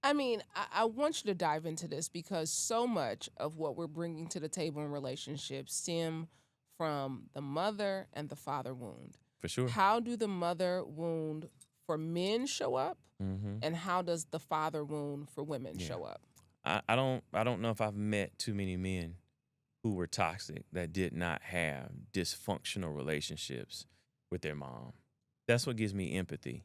I mean, I want you to dive into this because so much of what we're bringing to the table in relationships stem from the mother and the father wound. For sure. How do the mother wound for men show up, Mm-hmm. and how does the father wound for women Yeah. show up? I don't know if I've met too many men who were toxic that did not have dysfunctional relationships with their mom. That's what gives me empathy.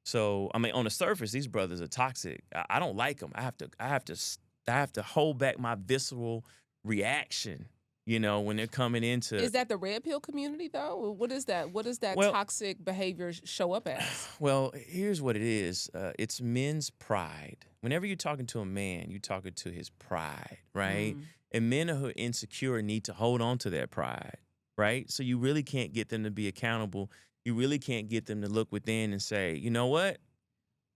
So, I mean, on the surface, these brothers are toxic. I don't like them. I have to hold back my visceral reaction, when they're coming into. Is that the red pill community though? What is that? What does that Well, toxic behavior show up as? well, here's what it is. It's men's pride. Whenever you're talking to a man, you're talking to his pride, right? Mm. And men who are insecure need to hold on to their pride, right? So you really can't get them to be accountable. You really can't get them to look within and say, you know what?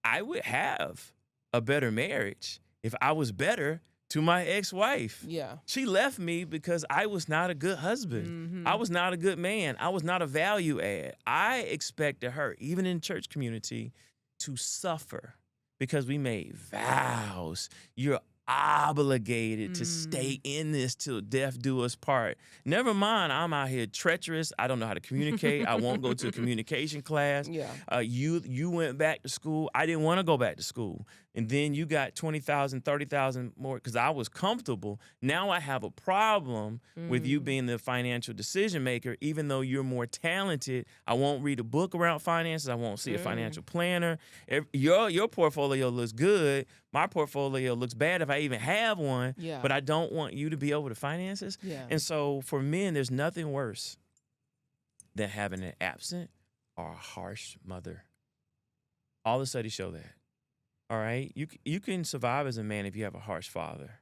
I would have a better marriage if I was better to my ex-wife. Yeah. She left me because I was not a good husband. Mm-hmm. I was not a good man. I was not a value add. I expected her, even in church community, to suffer because we made vows. You're obligated to stay in this till death do us part. Never mind, I'm out here treacherous. I don't know how to communicate. I won't go to a communication class. Yeah. You went back to school. I didn't want to go back to school. And then you got 20,000, 30,000 more because I was comfortable. Now I have a problem with you being the financial decision maker, even though you're more talented. I won't read a book around finances. I won't see a financial planner. Your portfolio looks good. My portfolio looks bad if I even have one. Yeah. But I don't want you to be over the finances. Yeah. And so for men, there's nothing worse than having an absent or a harsh mother. All the studies show that. All right? You can survive as a man if you have a harsh father.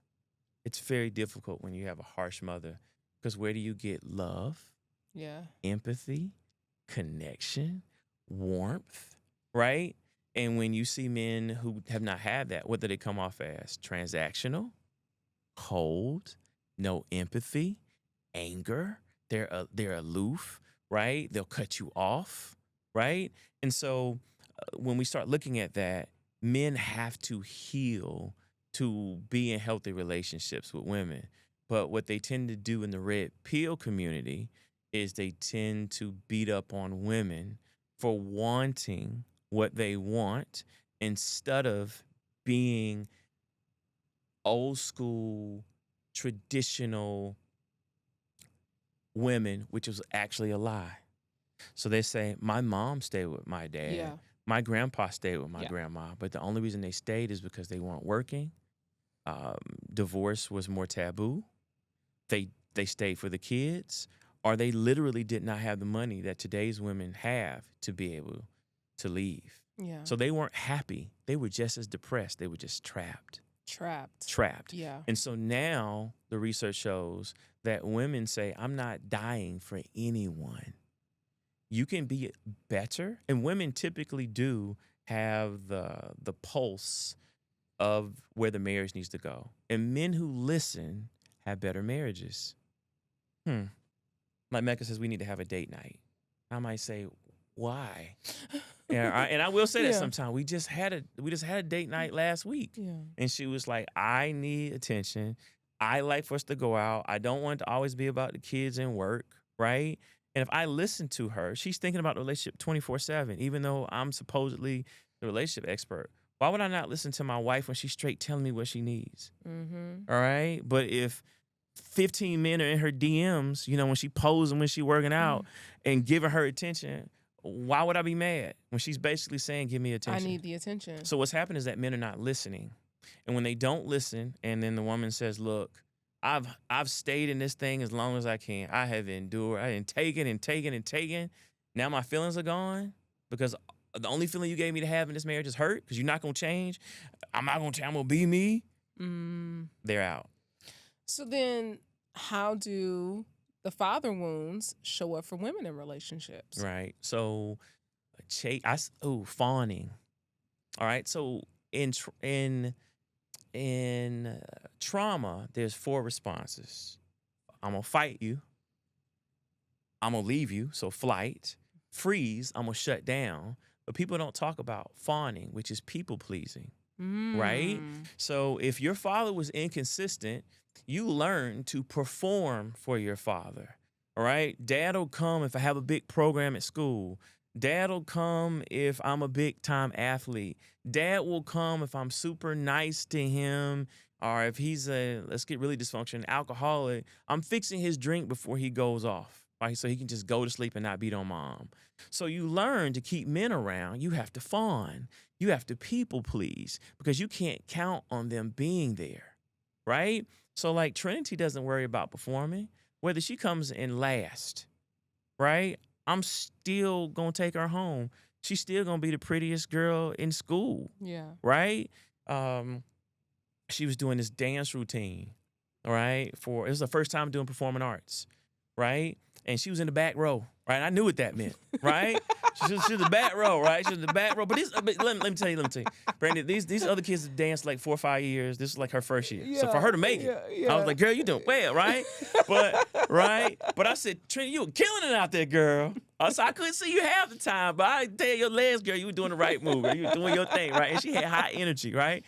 It's very difficult when you have a harsh mother because where do you get love, Yeah. empathy, connection, warmth, right? And when you see men who have not had that, what do they come off as? Transactional, cold, no empathy, anger. They're aloof, right? They'll cut you off, right? And so when we start looking at that, men have to heal to be in healthy relationships with women. But what they tend to do in the red pill community is they tend to beat up on women for wanting what they want instead of being old school, traditional women, which was actually a lie. So they say, my mom stayed with my dad. Yeah. My grandpa stayed with my Yeah. grandma. But the only reason they stayed is because they weren't working. Divorce was more taboo. They stayed for the kids. Or they literally did not have the money that today's women have to be able to leave. Yeah. So they weren't happy. They were just as depressed. They were just trapped. Trapped. Yeah. And so now the research shows that women say, I'm not dying for anyone. You can be better. And women typically do have the pulse of where the marriage needs to go. And men who listen have better marriages. Like Mecca says, we need to have a date night. I might say, why? And I will say that Yeah. sometimes. We just had a date night last week. Yeah. And she was like, I need attention. I like for us to go out. I don't want it to always be about the kids and work, right? And if I listen to her, she's thinking about the relationship 24/7, even though I'm supposedly the relationship expert. Why would I not listen to my wife when she's straight telling me what she needs? Mm-hmm. All right? But if 15 men are in her DMs, when she posing, when she working out and giving her attention, why would I be mad when she's basically saying, give me I attention? need the attention. So what's happened is that men are not listening. And when they don't listen, and then the woman says, look, I've stayed in this thing as long as I can. I have endured. I didn't take it and taken and taken. Now my feelings are gone because the only feeling you gave me to have in this marriage is hurt because you're not going to change. I'm not going to change. I'm going to be me. They're out. So then how do the father wounds show up for women in relationships? Right. So, fawning. All right. So in trauma, there's 4 responses. I'm gonna fight you. I'm gonna leave you. So flight, freeze. I'm gonna shut down. But people don't talk about fawning, which is people pleasing. right? Mm. So if your father was inconsistent, you learn to perform for your father. All right. Dad'll come if I have a big program at school. Dad'll come if I'm a big time athlete. Dad will come if I'm super nice to him, or if he's a, let's get really dysfunctional, alcoholic. I'm fixing his drink before he goes off, right? So he can just go to sleep and not beat on mom. So you learn to keep men around. You have to fawn. You have to people please because you can't count on them being there, right? So like Trinity doesn't worry about performing, whether she comes in last, right? I'm still gonna take her home. She's still gonna be the prettiest girl in school, Yeah. right? Um, she was doing this dance routine, all right? For it was the first time doing performing arts, right? And she was in the back row, right? I knew what that meant, right? She was in the back row, right? She was in the back row. But let me tell you, Brandon, these other kids have danced like 4 or 5 years. This is like her first year. So for Yeah. her to make it, Yeah. I was Yeah. like, girl, you doing well, right? But I said, Trini, you were killing it out there, girl. So I couldn't see you half the time, but I tell your legs, girl, you were doing the right move, girl. You were doing your thing, right? And she had high energy, right?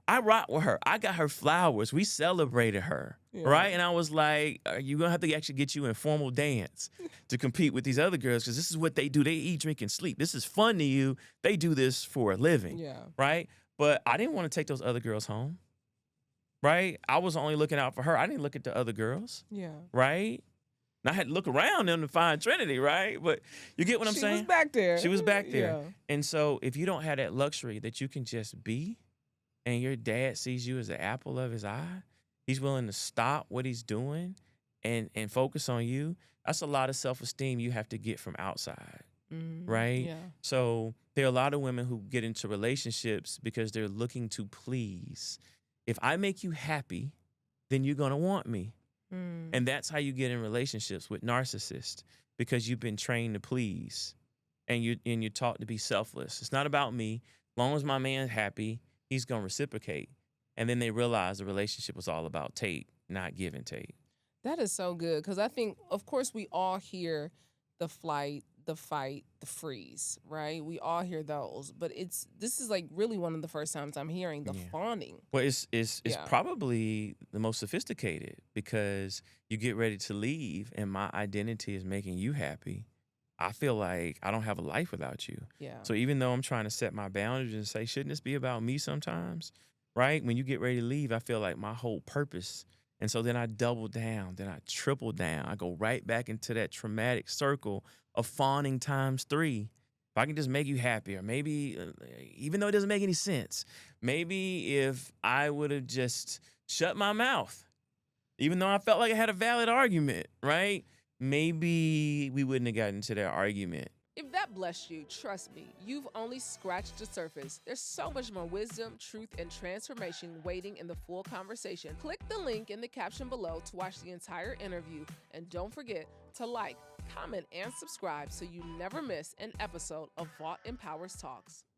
I rocked with her. I got her flowers. We celebrated her, Yeah. right? And I was like, are you going to have to actually get you in formal dance to compete with these other girls? Because this is what they do. They eat, drink, and sleep. This is fun to you. They do this for a living, Yeah. right? But I didn't want to take those other girls home, right? I was only looking out for her. I didn't look at the other girls, Yeah. right? And I had to look around them to find Trinity, right? But you get what I'm saying? She was back there. She was back there. Yeah. And so if you don't have that luxury that you can just be, and your dad sees you as the apple of his eye, he's willing to stop what he's doing and focus on you. That's a lot of self-esteem you have to get from outside, right? Yeah. So there are a lot of women who get into relationships because they're looking to please. If I make you happy, then you're going to want me. And that's how you get in relationships with narcissists, because you've been trained to please and you're taught to be selfless. It's not about me. As long as my man's happy, he's going to reciprocate. And then they realize the relationship was all about take, not give and take. That is so good because I think, of course, we all hear the flight, the fight, the freeze, right? We all hear those, but this is like really one of the first times I'm hearing the Yeah. fawning. Well, it's Yeah. probably the most sophisticated because you get ready to leave and my identity is making you happy. I feel like I don't have a life without you. Yeah. So even though I'm trying to set my boundaries and say, shouldn't this be about me sometimes? Right? When you get ready to leave, I feel like my whole purpose. And so then I double down, then I triple down. I go right back into that traumatic circle of fawning times 3. If I can just make you happy, or maybe, even though it doesn't make any sense, maybe if I would have just shut my mouth, even though I felt like I had a valid argument, right? Maybe we wouldn't have gotten into that argument. If that blessed you, trust me, you've only scratched the surface. There's so much more wisdom, truth, and transformation waiting in the full conversation. Click the link in the caption below to watch the entire interview, and don't forget to like, comment, and subscribe so you never miss an episode of Vaught Empowers Talks.